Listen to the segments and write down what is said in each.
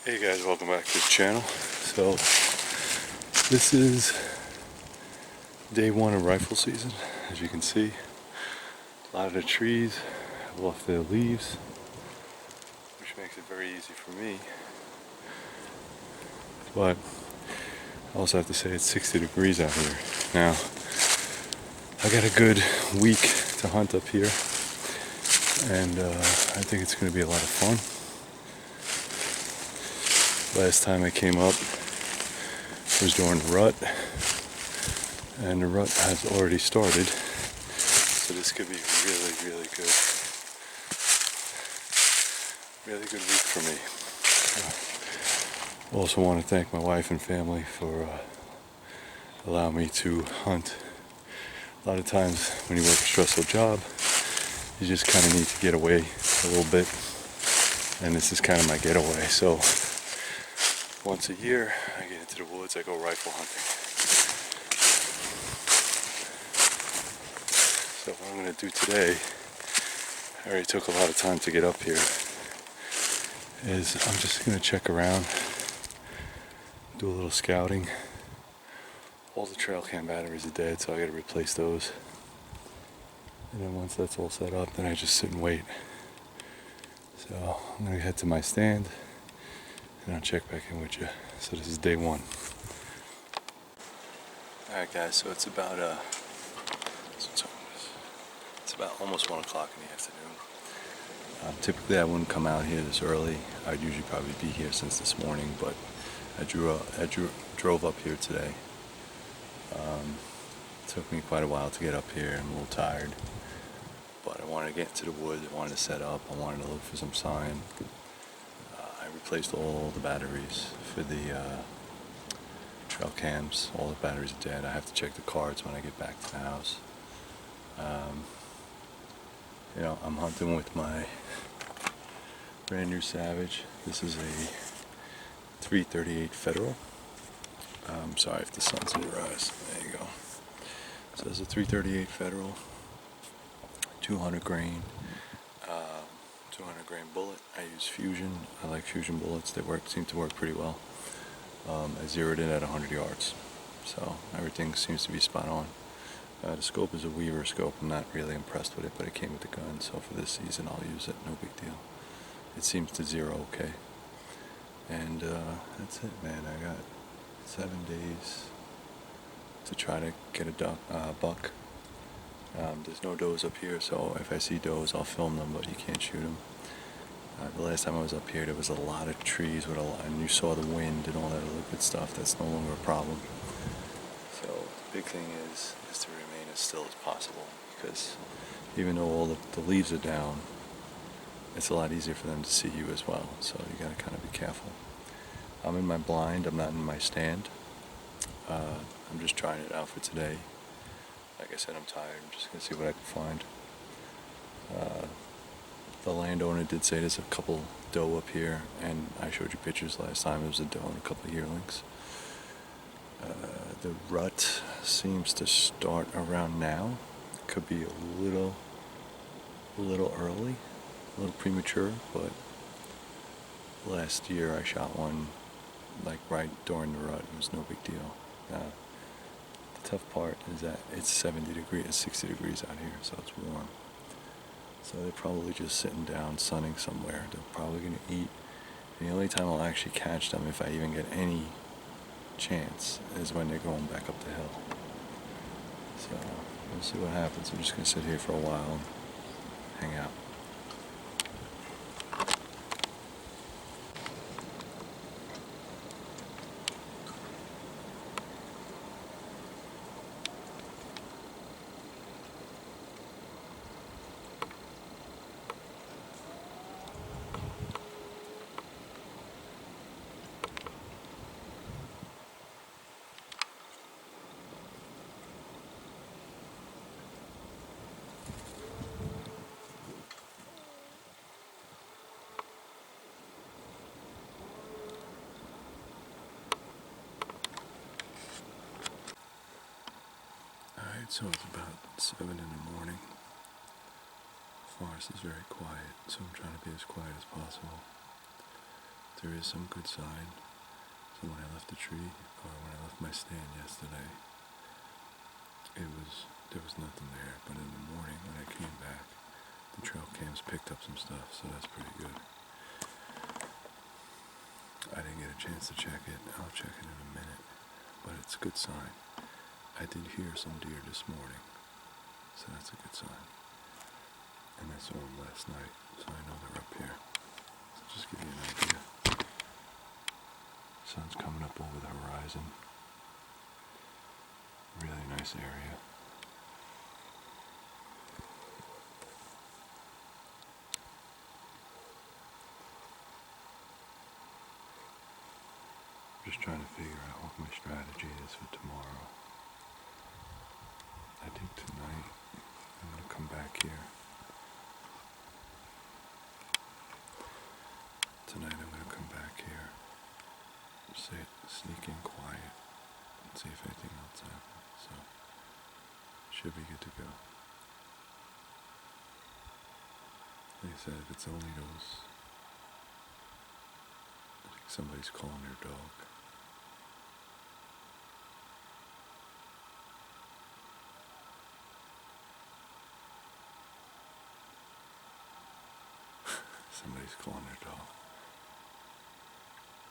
Hey guys, welcome back to the channel. So this is day one of rifle season. As you can see, a lot of the trees have lost their leaves, which makes it very easy for me. But I also have to say it's 60 degrees out here. Now, I got a good week to hunt up here, and I think it's going to be a lot of fun. Last time I came up was during the rut, and the rut has already started, so this could be really good. Really good week for me. I also want to thank my wife and family for allowing me to hunt. A lot of times when you work a stressful job, you just kind of need to get away a little bit, and this is kind of my getaway. So once a year, I get into the woods, I go rifle hunting. So what I'm going to do today, I already took a lot of time to get up here, is I'm just going to check around, do a little scouting. All the trail cam batteries are dead, so I got to replace those. And then once that's all set up, then I just sit and wait. So I'm going to head to my stand, and I'll check back in with you. So this is day one. Alright guys, so it's about almost 1 o'clock in the afternoon. Typically I wouldn't come out here this early. I'd usually probably be here since this morning, but I drove up here today. It took me quite a while to get up here. I'm a little tired, but I wanted to get into the woods. I wanted to set up. I wanted to look for some sign. I replaced all the batteries for the trail cams. All the batteries are dead. I have to check the cards when I get back to the house. I'm hunting with my brand new Savage. This is a 338 Federal. I'm sorry if the sun's in your eyes. There you go. So it's a 338 Federal, 200 grain, 200 grain bullet. I use Fusion. I like Fusion bullets. They seem to work pretty well. I zeroed in at 100 yards, so everything seems to be spot on. The scope is a Weaver scope. I'm not really impressed with it, but it came with the gun, so for this season I'll use it. No big deal. It seems to zero okay. And that's it, man. I got 7 days to try to get a buck. There's no does up here, so if I see does, I'll film them, but you can't shoot them. The last time I was up here, there was a lot of trees with and you saw the wind and all that other good stuff. That's no longer a problem. So the big thing is to remain as still as possible, because even though all the leaves are down, it's a lot easier for them to see you as well. So you gotta kind of be careful. I'm in my blind. I'm not in my stand. I'm just trying it out for today. Like I said, I'm tired. I'm just gonna see what I can find. The landowner did say there's a couple doe up here, and I showed you pictures last time. There was a doe and a couple of yearlings. The rut seems to start around now. Could be a little early, a little premature, but last year I shot one like right during the rut. It was no big deal. The tough part is that it's 60 degrees out here, so it's warm. So they're probably just sitting down, sunning somewhere. They're probably going to eat. And the only time I'll actually catch them, if I even get any chance, is when they're going back up the hill. So we'll see what happens. I'm just going to sit here for a while and hang out. So it's about 7 in the morning. The forest is very quiet, so I'm trying to be as quiet as possible. there is some good sign. So when I left the tree, or when I left my stand yesterday, there was nothing there. But in the morning when I came back, the trail cams picked up some stuff, so that's pretty good. I didn't get a chance to check it. I'll check it in a minute, but it's a good sign. I did hear some deer this morning, so that's a good sign. And I saw them last night, so I know they're up here. So just give you an idea. Sun's coming up over the horizon. Really nice area. Just trying to figure out what my strategy is for tomorrow. I think tonight I'm going to come back here. Tonight I'm going to come back here, sneak in quiet, and see if anything else happens. So, should be good to go. Like I said, if it's only those, I think somebody's calling their dog. Somebody's calling their dog.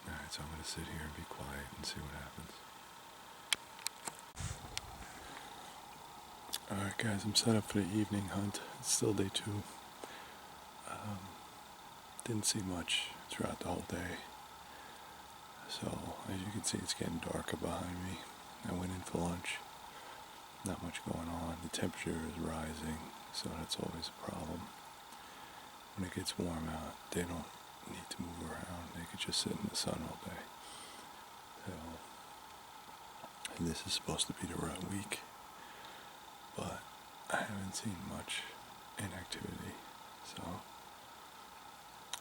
Alright, so I'm going to sit here and be quiet and see what happens. Alright guys, I'm set up for the evening hunt. It's still day 2. Didn't see much throughout the whole day. So, as you can see, it's getting darker behind me. I went in for lunch. Not much going on. The temperature is rising, so that's always a problem. When it gets warm out, they don't need to move around. They could just sit in the sun all day. So, and this is supposed to be the right week, but I haven't seen much inactivity. So,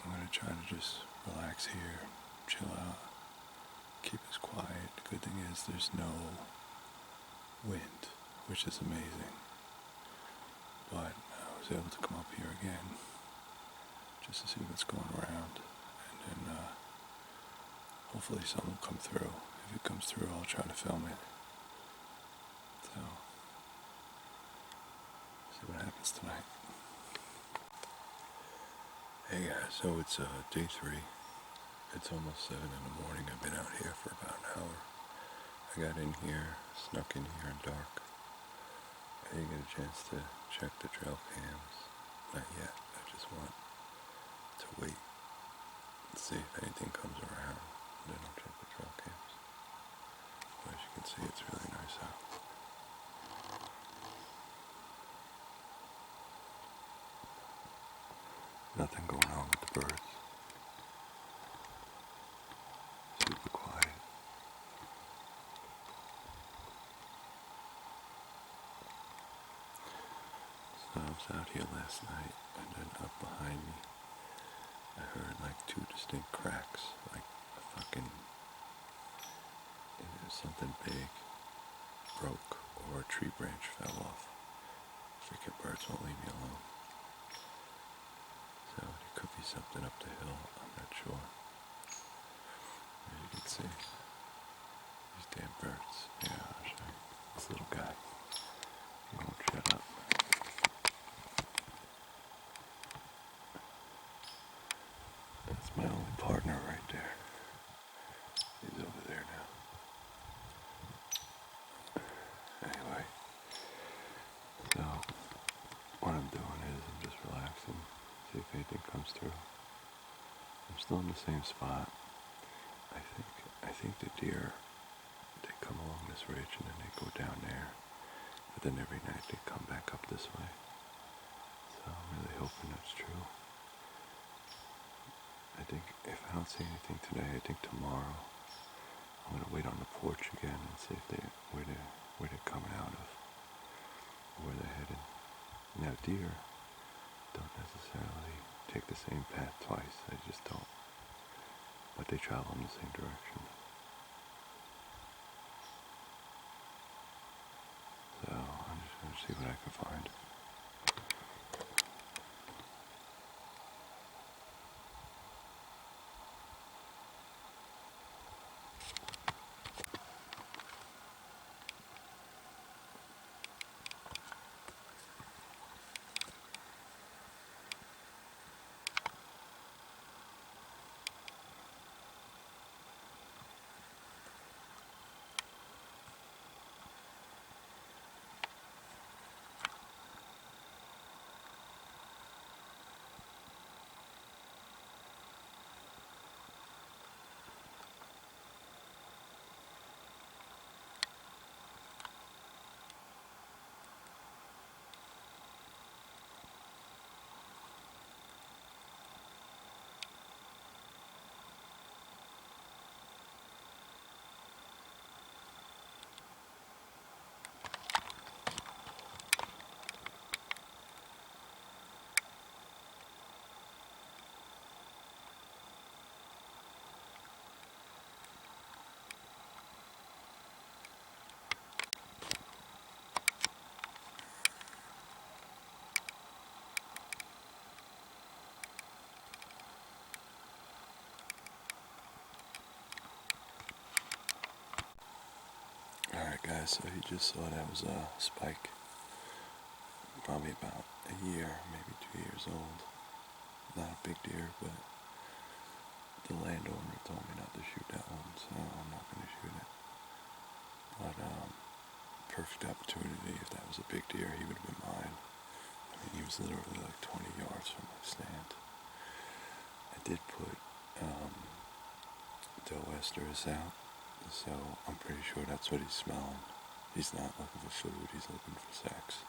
I'm going to try to just relax here, chill out, keep us quiet. The good thing is there's no wind, which is amazing. But I was able to come up here again just to see what's going around, and then hopefully something will come through. If it comes through, I'll try to film it. So, see what happens tonight. Hey guys, so it's day 3. It's almost 7 in the morning. I've been out here for about an hour. I got in here, snuck in here in dark. I didn't get a chance to check the trail cams. Not yet. I just want to wait and see if anything comes around. Then I'll check the trail cams. But as you can see, it's really nice out. Nothing going on with the birds. Super quiet. So I was out here last night, and then up behind me, I heard like 2 distinct cracks, like a fucking, something big broke or a tree branch fell off. Freaking birds won't leave me alone. So it could be something up the hill, I'm not sure. As you can see, these damn birds. Yeah, I'll show you. This little guy, he won't shut up. That's my only partner right there. He's over there now. Anyway, so what I'm doing is I'm just relaxing, see if anything comes through. I'm still in the same spot. I think the deer, they come along this ridge and then they go down there, but then every night they come back up this way. So I'm really hoping that's true. I think if I don't see anything today, I think tomorrow I'm gonna wait on the porch again and see if where they're coming out of, or where they're headed. Now deer don't necessarily take the same path twice. They just don't. But they travel in the same direction. So I'm just going to see what I can find. so he just saw that was a spike, probably about a year, maybe 2 years old. Not a big deer, but the landowner told me not to shoot that one, so I'm not going to shoot it. But perfect opportunity. If that was a big deer, he would have been mine. I mean, he was literally like 20 yards from my stand. I did put doe estrus out, so I'm pretty sure that's what he's smelling. He's not looking for food, he's looking for sex.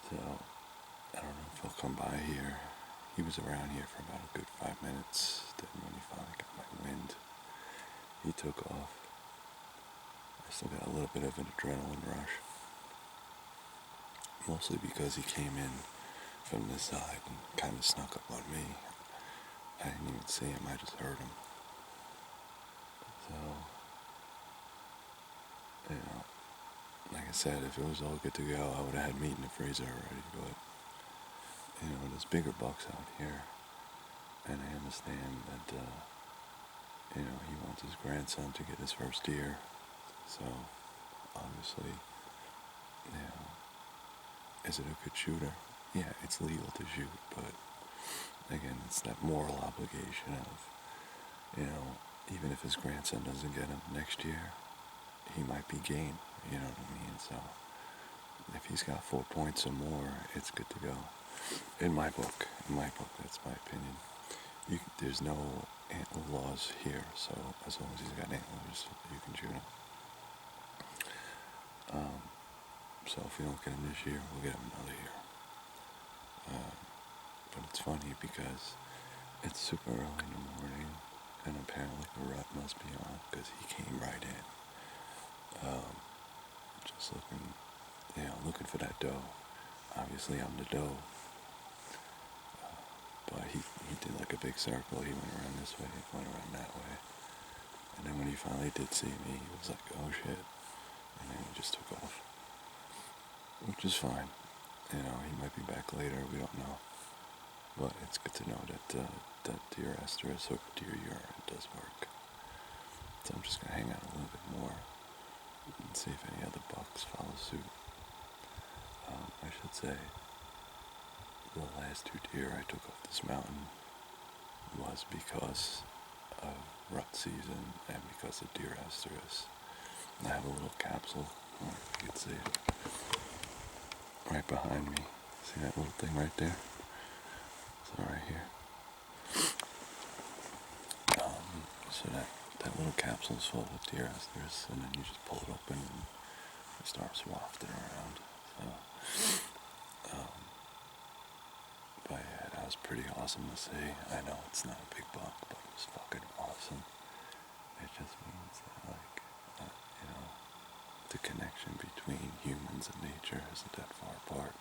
So, I don't know if he'll come by here. He was around here for about a good 5 minutes. Then when he finally got my wind, he took off. I still got a little bit of an adrenaline rush. Mostly because he came in from this side and kind of snuck up on me. I didn't even see him, I just heard him. So, you know, like I said, if it was all good to go, I would have had meat in the freezer already, but, you know, there's bigger bucks out here, and I understand that, you know, he wants his grandson to get his first deer, so, obviously, you know, is it a good shooter? Yeah, it's legal to shoot, but, again, it's that moral obligation of, you know, even if his grandson doesn't get him next year, he might be game, you know what I mean? So, if he's got 4 points or more, it's good to go. In my book, that's my opinion. There's no antler laws here, so as long as he's got antlers, you can shoot him. So if we don't get him this year, we'll get him another year. But it's funny because it's super early in the morning, and apparently the rut must be on because he came right in. Just looking for that doe. Obviously I'm the doe. But he did like a big circle. He went around this way, went around that way. And then when he finally did see me, he was like, oh shit. And then he just took off. Which is fine. You know, he might be back later, we don't know. But it's good to know that that deer estrus or deer urine does work. So I'm just going to hang out a little bit more and see if any other bucks follow suit. I should say, the last 2 deer I took off this mountain was because of rut season and because of deer estrus. I have a little capsule, I don't know if you can see it, right behind me. See that little thing right there? So right here. So that little capsule is full of deer estrus, and then you just pull it open and it starts wafting around. So, but yeah, that was pretty awesome to see. I know it's not a big buck, but it was fucking awesome. It just means that, like, you know, the connection between humans and nature isn't that far apart.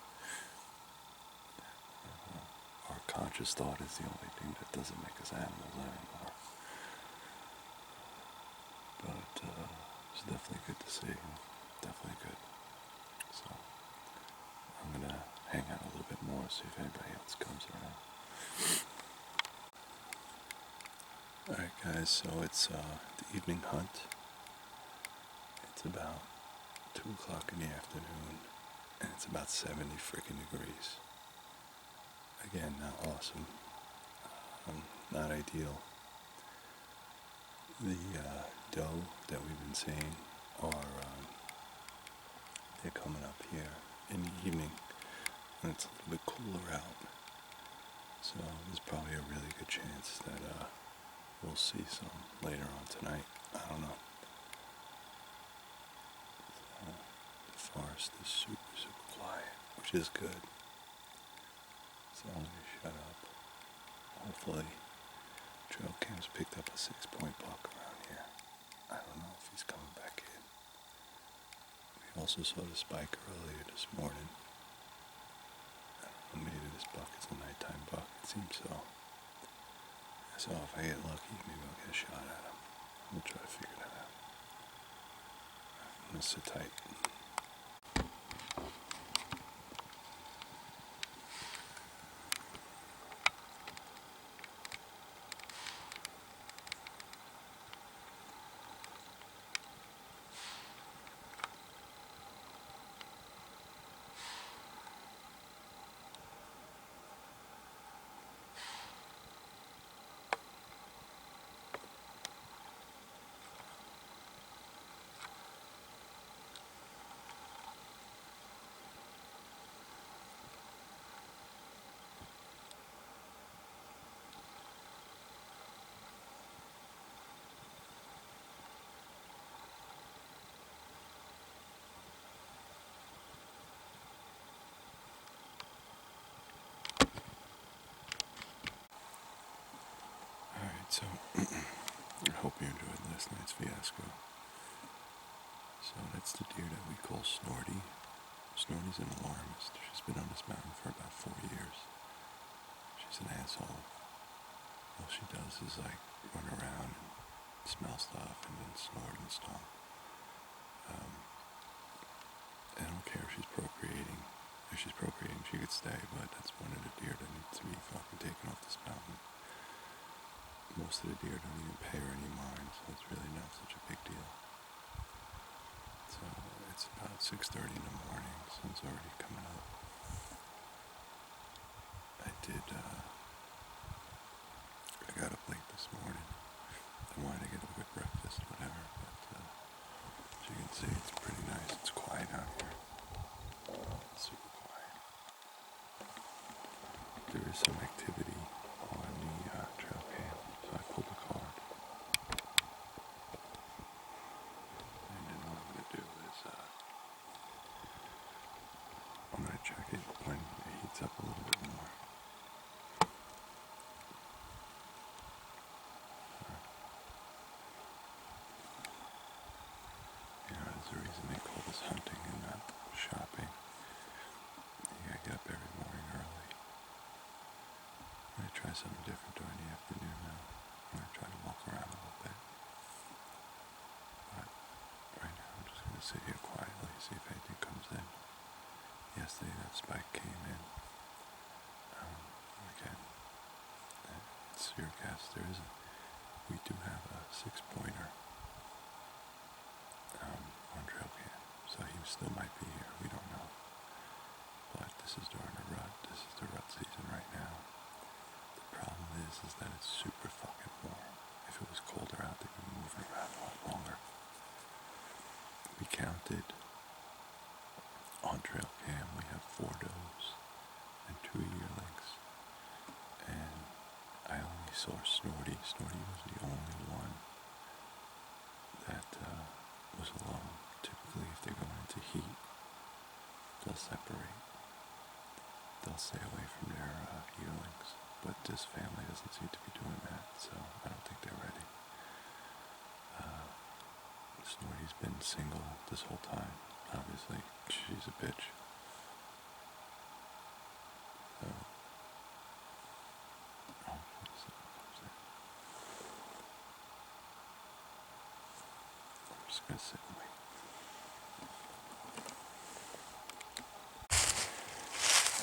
Our conscious thought is the only thing that doesn't make us animals anymore. But it's definitely good to see. Definitely good. So I'm going to hang out a little bit more, see if anybody else comes around. Alright guys, so it's the evening hunt. It's about 2 o'clock in the afternoon, and it's about 70 freaking degrees. Again, not awesome. Not ideal. The doe that we've been seeing they're coming up here in the evening when it's a little bit cooler out. So there's probably a really good chance that we'll see some later on tonight. I don't know. So, the forest is super, super quiet, which is good. So I'm going to shut up. Hopefully, trail cam's picked up a 6-point buck around here. I don't know if he's coming back in. We also saw the spike earlier this morning. I don't know, maybe this buck is a nighttime buck. It seems so. So if I get lucky, maybe I'll get a shot at him. We'll try to figure that out. I'm going to sit tight. Nebraska. So that's the deer that we call Snorty. Snorty's an alarmist. She's been on this mountain for about 4 years. She's an asshole. All she does is like run around and smell stuff and then snort and stomp. I don't care if she's procreating. If she's procreating, she could stay, but that's one of the deer that needs to be fucking taken off this mountain. Most of the deer don't even pay her any mind, so it's really not such a big deal. So it's about 6:30 in the morning, sun's already coming up. I got up late this morning. I wanted to get a good breakfast, whatever, but as you can see, it's pretty nice. It's quiet out here. It's super quiet. There is some activity on the trail cam, so I pulled the card. And then what I'm going to do is I'm going to check it when it heats up a little bit more. There's a reason they call this hunting and not shopping. You gotta get up every morning early. I'm gonna try something different during the afternoon now. I'm gonna try to walk around a little bit. But right now I'm just gonna sit here quietly, see if anything comes in. Yesterday that spike came in. Again, it's your guess. We do have a 6-pointer on trail cam, so he still might be here. We don't know. But this is during the rut. This is the rut season right now. The problem is that it's super fucking warm. If it was colder out, they'd be moving around a lot longer. We counted on trail cam. We have 4 does and 2 yearlings. And I only saw Snorty. Snorty was the only one that was alone. Typically, if they're going into heat, they'll separate. They'll stay away from their yearlings. But this family doesn't seem to be doing that, so I don't think they're ready. Snorty's been single this whole time. Obviously, she's a bitch. So, I'm just gonna sit and wait.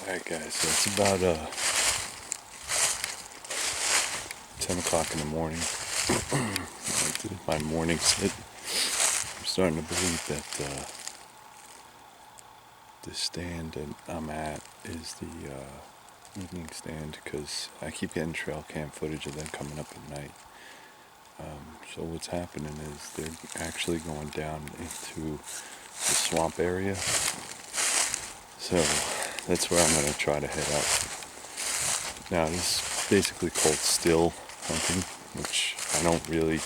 Alright guys, so it's about 10 o'clock in the morning. I did my morning sit. I'm starting to believe that the stand that I'm at is the evening stand, because I keep getting trail cam footage of them coming up at night. So what's happening is they're actually going down into the swamp area. So that's where I'm going to try to head up. Now this is basically called still hunting, which I don't really,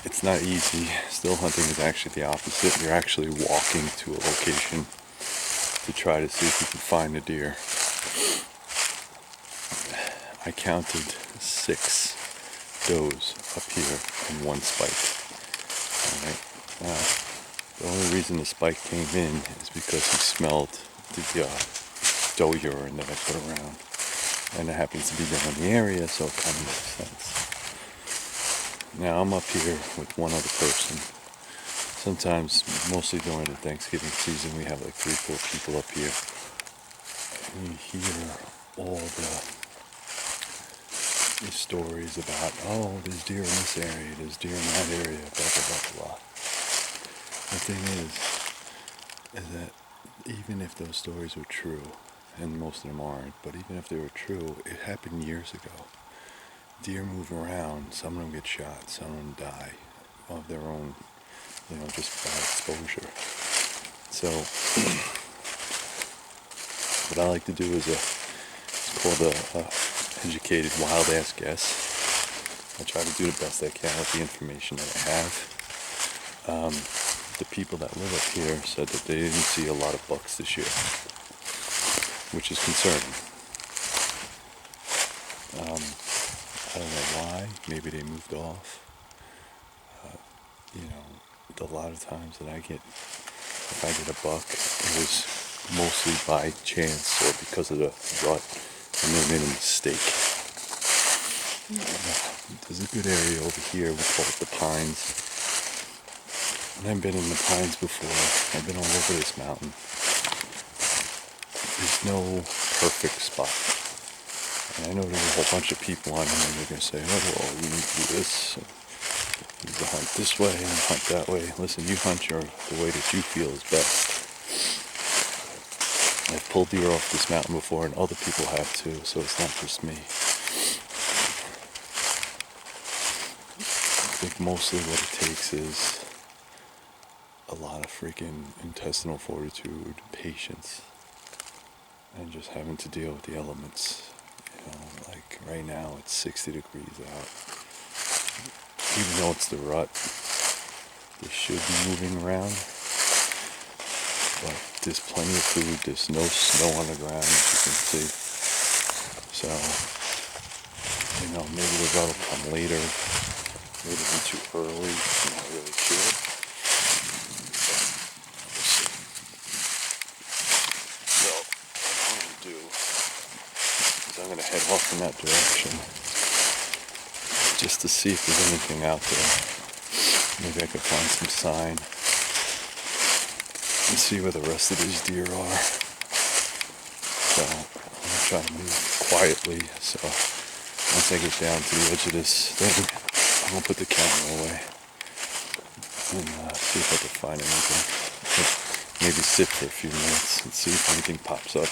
it's not easy. Still hunting is actually the opposite. You're actually walking to a location to try to see if you can find a deer. I counted 6 does up here and 1 spike. Alright, now the only reason the spike came in is because he smelled the doe urine that I put around, and it happens to be down in the area, so it kind of makes sense. Now I'm up here with one other person. Sometimes, mostly during the Thanksgiving season, we have like 3-4 people up here, and you hear all the stories about, oh, there's deer in this area, there's deer in that area, blah, blah, blah, blah. The thing is that even if those stories were true, and most of them aren't, but even if they were true, it happened years ago. Deer move around, some of them get shot, some of them die of their own, just by exposure. So, what I like to do is it's called a educated wild ass guess. I try to do the best I can with the information that I have. The people that live up here said that they didn't see a lot of bucks this year, which is concerning. I don't know why. Maybe they moved off. a lot of times that if I get a buck, it was mostly by chance or because of the rut, and they made a mistake. There's a good area over here, we call it the Pines. And I've been in the Pines before. I've been all over this mountain. There's no perfect spot. And I know there's a whole bunch of people on here and they're going to say, oh, well, you need to do this. You need to hunt this way and hunt that way. Listen, you hunt the way that you feel is best. I've pulled deer off this mountain before and other people have too, so it's not just me. I think mostly what it takes is a lot of freaking intestinal fortitude, patience, and just having to deal with the elements. Like right now it's 60 degrees out. Even though it's the rut, they should be moving around. But there's plenty of food, there's no snow on the ground, as you can see. So, maybe the rut will come later. Maybe it'll be too early, I'm not really sure. So, what I'm going to do is I'm going to head off in that direction just to see if there's anything out there. Maybe I could find some sign and see where the rest of these deer are. So I'm going to try to move quietly. So once I get down to the edge of this thing, I'm going to put the camera away and see if I can find anything. Maybe sit for a few minutes and see if anything pops up.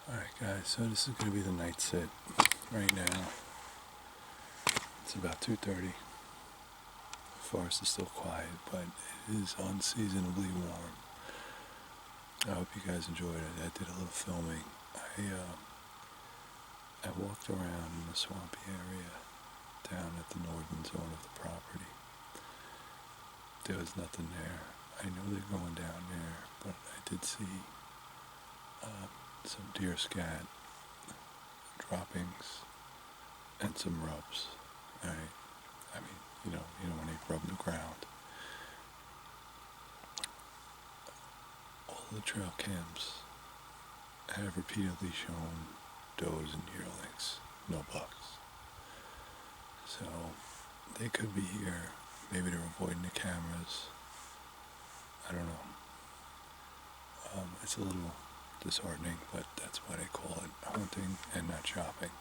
Alright guys, so this is going to be the night sit right now. It's about 2:30. The forest is still quiet, but it is unseasonably warm. I hope you guys enjoyed it. I did a little filming. I walked around in the swampy area down at the northern zone of the property. There was nothing there. I know they're going down there, but I did see some deer scat droppings, and some rubs. Right? I mean, when they rub the ground. All the trail cams have repeatedly shown does and yearlings, no bucks. So they could be here. Maybe they're avoiding the cameras. I don't know. It's a little disheartening, but that's why they call it hunting and not shopping.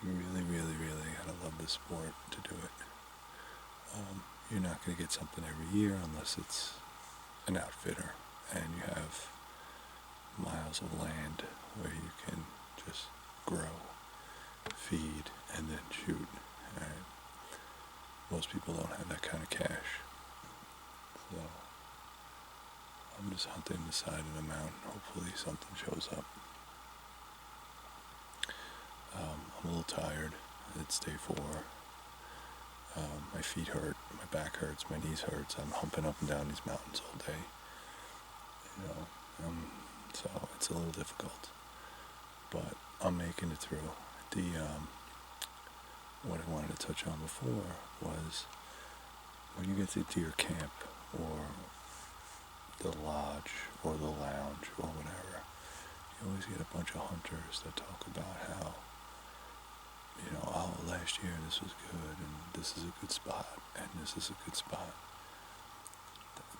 You really, really, really gotta love the sport to do it. You're not gonna get something every year unless it's an outfitter and you have miles of land where you can just grow, feed, and then shoot. Right? Most people don't have that kind of cash. So I'm just hunting the side of the mountain. Hopefully something shows up. I'm a little tired. It's day 4. My feet hurt, my back hurts, my knees hurts. I'm humping up and down these mountains all day. So it's a little difficult. But I'm making it through. What I wanted to touch on before was when you get to deer camp or the lodge or the lounge or whatever, you always get a bunch of hunters that talk about how, last year this was good and this is a good spot and this is a good spot.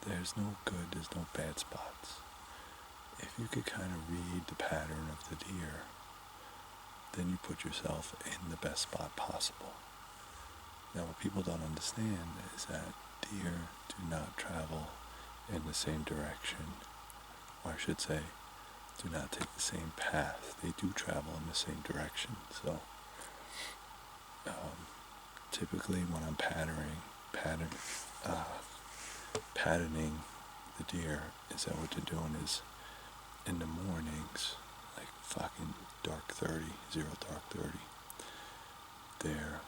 There's no good, there's no bad spots. If you could kind of read the pattern of the deer, then you put yourself in the best spot possible. Now what people don't understand is that deer do not travel in the same direction, or I should say, do not take the same path. They do travel in the same direction. So typically when I'm patterning the deer, is that what they're doing is in the mornings, like fucking dark 30, dark 30, they're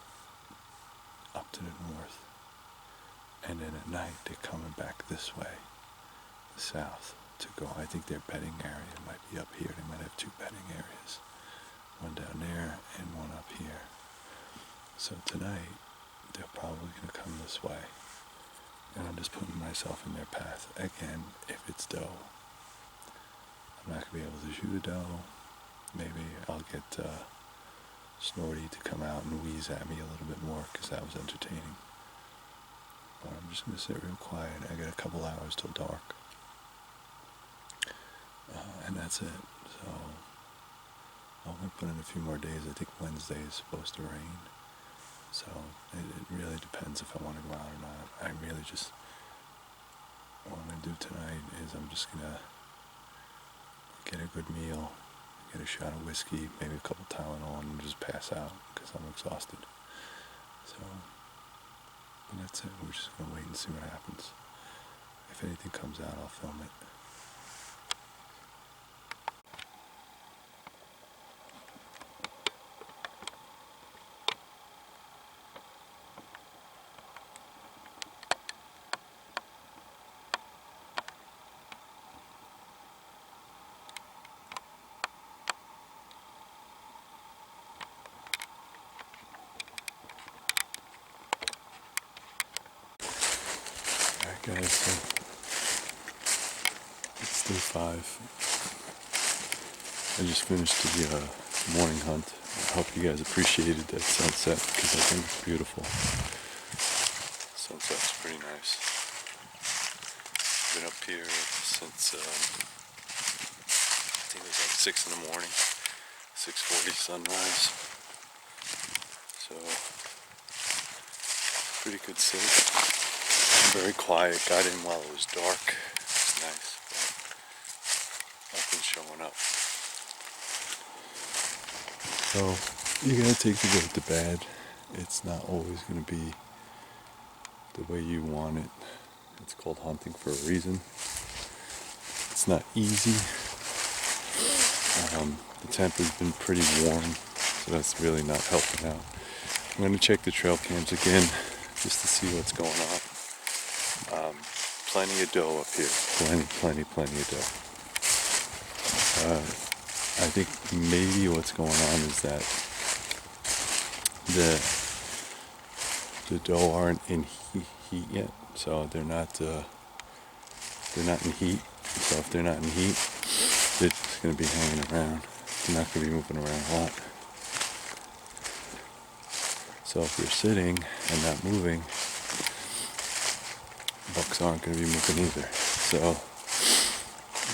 up to the north, and then at night they're coming back this way, the south, to go. I think their bedding area might be up here. They might have 2 bedding areas, one down there and one up here. So tonight they're probably going to come this way, and I'm just putting myself in their path. Again, if it's doe, I'm not going to be able to shoot a doe. Maybe I'll get Snorty to come out and wheeze at me a little bit more because that was entertaining. But I'm just going to sit real quiet. I got a couple hours till dark. And that's it. So I'm going to put in a few more days. I think Wednesday is supposed to rain. So it really depends if I want to go out or not. I really just, what I'm going to do tonight is I'm just going to get a good meal, get a shot of whiskey, maybe a couple Tylenol, and just pass out because I'm exhausted. So, and that's it. We're just going to wait and see what happens. If anything comes out, I'll film it. Alright guys, so it's day 5. I just finished the morning hunt. I hope you guys appreciated that sunset because I think it's beautiful. Sunset's pretty nice. Been up here since I think it was like 6 in the morning, 6:40 sunrise. So pretty good sit. Very quiet. Got in while it was dark. It's nice, but nothing's showing up. So you gotta take the good, the bad. It's not always gonna be the way you want it. It's called hunting for a reason. It's not easy. The temp has been pretty warm, so that's really not helping out. I'm gonna check the trail cams again just to see what's going on. Plenty of doe up here. Plenty of doe. I think maybe what's going on is that the dough aren't in heat yet, so they're not in heat. So if they're not in heat, they're just going to be hanging around. They're not going to be moving around a lot. So if you're sitting and not moving, bucks aren't going to be moving either. So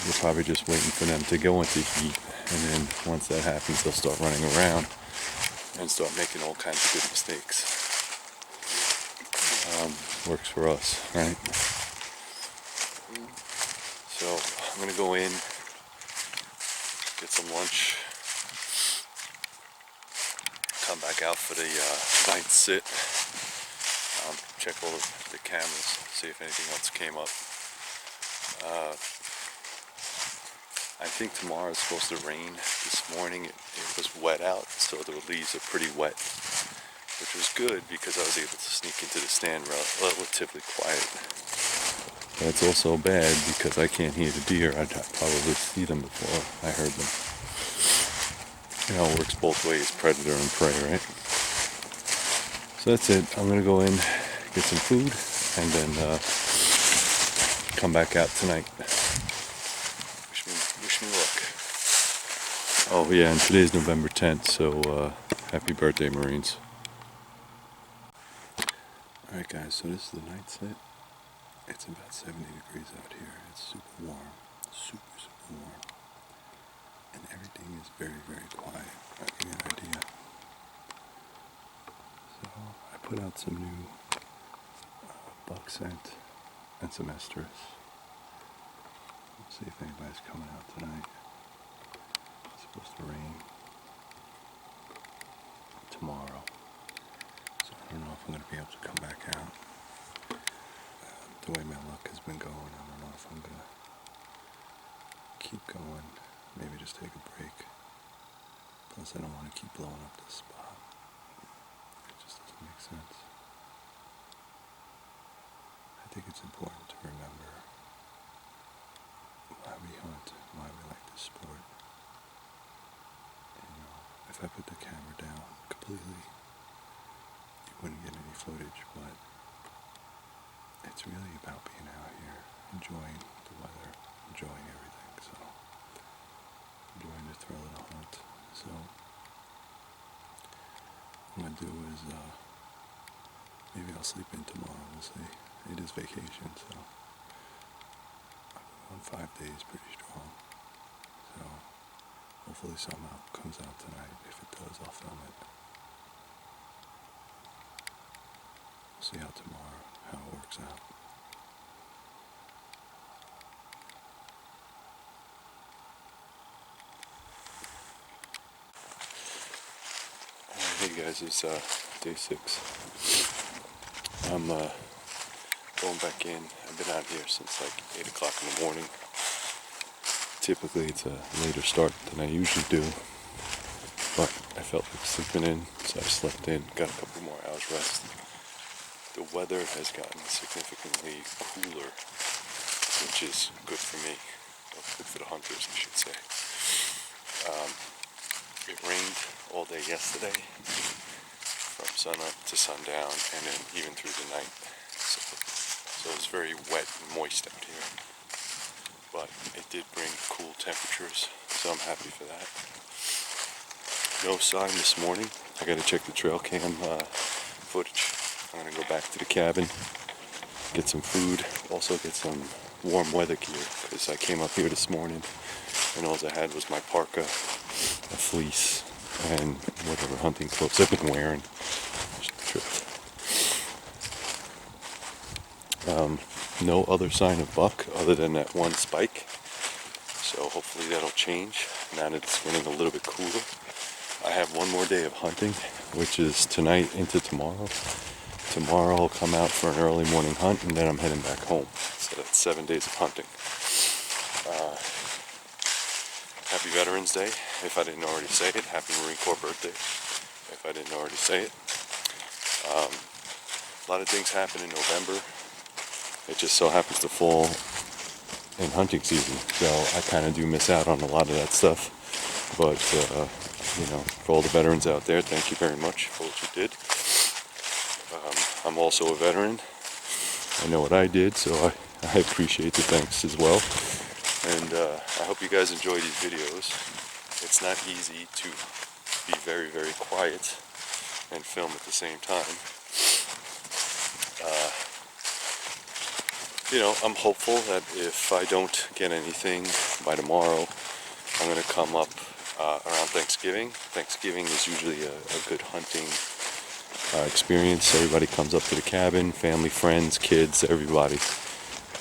you're probably just waiting for them to go into heat, and then once that happens, they'll start running around and start making all kinds of good mistakes. Works for us, right? So I'm going to go in, get some lunch, come back out for the night sit, check all the cameras, see if anything else came up. I think tomorrow is supposed to rain. This morning it was wet out, so the leaves are pretty wet, which was good because I was able to sneak into the stand relatively quiet. But it's also bad because I can't hear the deer. I'd probably see them before I heard them. You know, it works both ways, predator and prey, right? So that's it. I'm going to go in, get some food, and then come back out tonight. Wish me luck. Oh yeah, and today's November 10th, so happy birthday, Marines. Alright guys, so this is the night sit. It's about 70 degrees out here. It's super warm. Super warm. And everything is very, very quiet. I'll give you an idea. So I put out some new buck scent and some estrus. Let's see if anybody's coming out tonight. It's supposed to rain tomorrow. So I don't know if I'm going to be able to come back out. The way my luck has been going, I don't know if I'm going to keep going. Maybe just take a break. Plus I don't want to keep blowing up this spot. It just doesn't make sense. I think it's important to remember why we hunt, why we like this sport. You know, if I put the camera down completely, you wouldn't get any footage, but it's really about being out here, enjoying the weather, enjoying everything, so enjoying the thrill of the hunt. So what I'm going to do is maybe I'll sleep in tomorrow, we'll see. It is vacation, so I'm on 5 days pretty strong. So hopefully something comes out tonight. If it does, I'll film it. We'll see how it works out. Hey guys, it's day 6. I'm going back in. I've been out here since like 8 o'clock in the morning. Typically it's a later start than I usually do, but I felt like sleeping in, so I slept in, got a couple more hours rest. The weather has gotten significantly cooler, which is good for me, or good for the hunters, I should say. It rained all day yesterday, from sunup to sundown, and then even through the night. So it's very wet and moist out here. But it did bring cool temperatures, so I'm happy for that. No sign this morning. I gotta check the trail cam footage. I'm gonna go back to the cabin, get some food, also get some warm weather gear, because I came up here this morning and all I had was my parka, a fleece, and whatever hunting clothes I've been wearing. No other sign of buck other than that one spike, so hopefully that'll change now that it's getting a little bit cooler. I have one more day of hunting, which is tonight into tomorrow. Tomorrow I'll come out for an early morning hunt, and then I'm heading back home. So that's 7 days of hunting. Happy Veterans Day, if I didn't already say it. Happy Marine Corps birthday, if I didn't already say it. A lot of things happen in November. It just so happens to fall in hunting season, so I kind of do miss out on a lot of that stuff. But for all the veterans out there, thank you very much for what you did. I'm also a veteran. I know what I did, so I appreciate the thanks as well. And I hope you guys enjoy these videos. It's not easy to be very, very quiet and film at the same time. I'm hopeful that if I don't get anything by tomorrow, I'm going to come up around Thanksgiving. Thanksgiving is usually a good hunting experience. Everybody comes up to the cabin, family, friends, kids, everybody.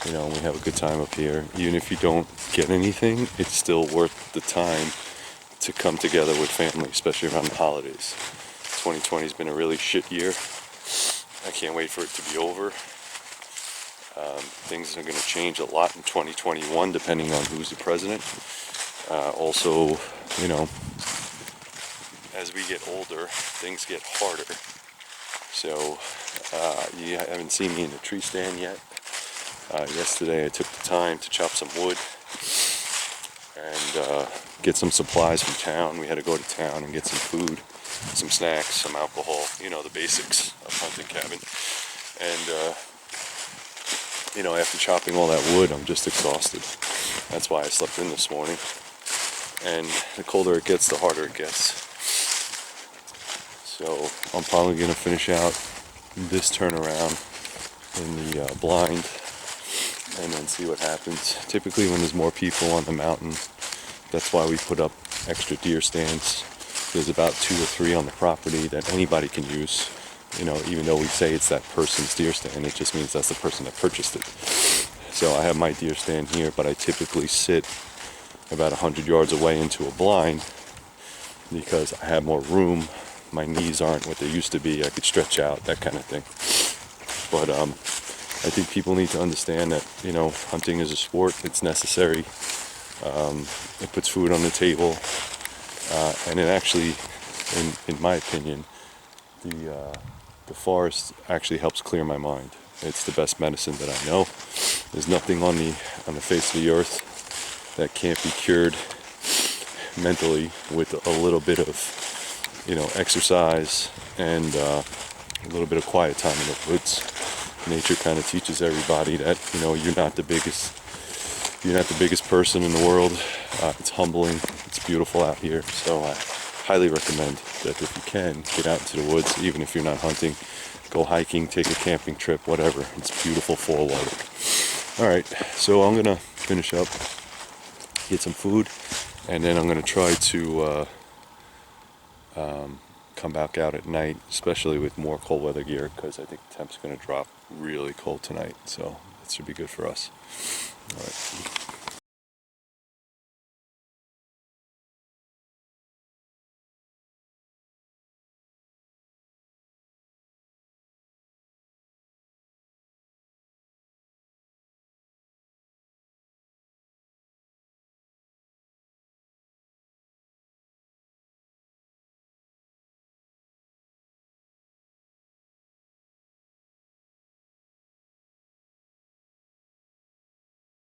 We have a good time up here. Even if you don't get anything, it's still worth the time to come together with family, especially around the holidays. 2020 has been a really shit year. I can't wait for it to be over. Things are going to change a lot in 2021 depending on who's the president. Also, as we get older, things get harder. So you haven't seen me in the tree stand yet. Yesterday I took the time to chop some wood and get some supplies from town. We had to go to town and get some food, some snacks, some alcohol, the basics of hunting cabin. And after chopping all that wood, I'm just exhausted. That's why I slept in this morning. And the colder it gets, the harder it gets. So I'm probably going to finish out this turnaround in the blind and then see what happens. Typically when there's more people on the mountain, that's why we put up extra deer stands. There's about 2 or 3 on the property that anybody can use. Even though we say it's that person's deer stand, it just means that's the person that purchased it. So I have my deer stand here, but I typically sit about 100 yards away into a blind because I have more room. My knees aren't what they used to be. I could stretch out, that kind of thing. But I think people need to understand that, hunting is a sport. It's necessary. It puts food on the table. And it actually, in my opinion, the forest actually helps clear my mind. It's the best medicine that I know. There's nothing on the face of the earth that can't be cured mentally with a little bit of, exercise and a little bit of quiet time in the woods. Nature kind of teaches everybody that, you're not the biggest person in the world. It's humbling. It's beautiful out here. So I highly recommend that if you can, get out into the woods, even if you're not hunting. Go hiking, take a camping trip, whatever. It's beautiful fall weather. Alright, so I'm going to finish up, get some food, and then I'm going to try to come back out at night, especially with more cold weather gear, because I think the temp's going to drop really cold tonight. So that should be good for us. Alright.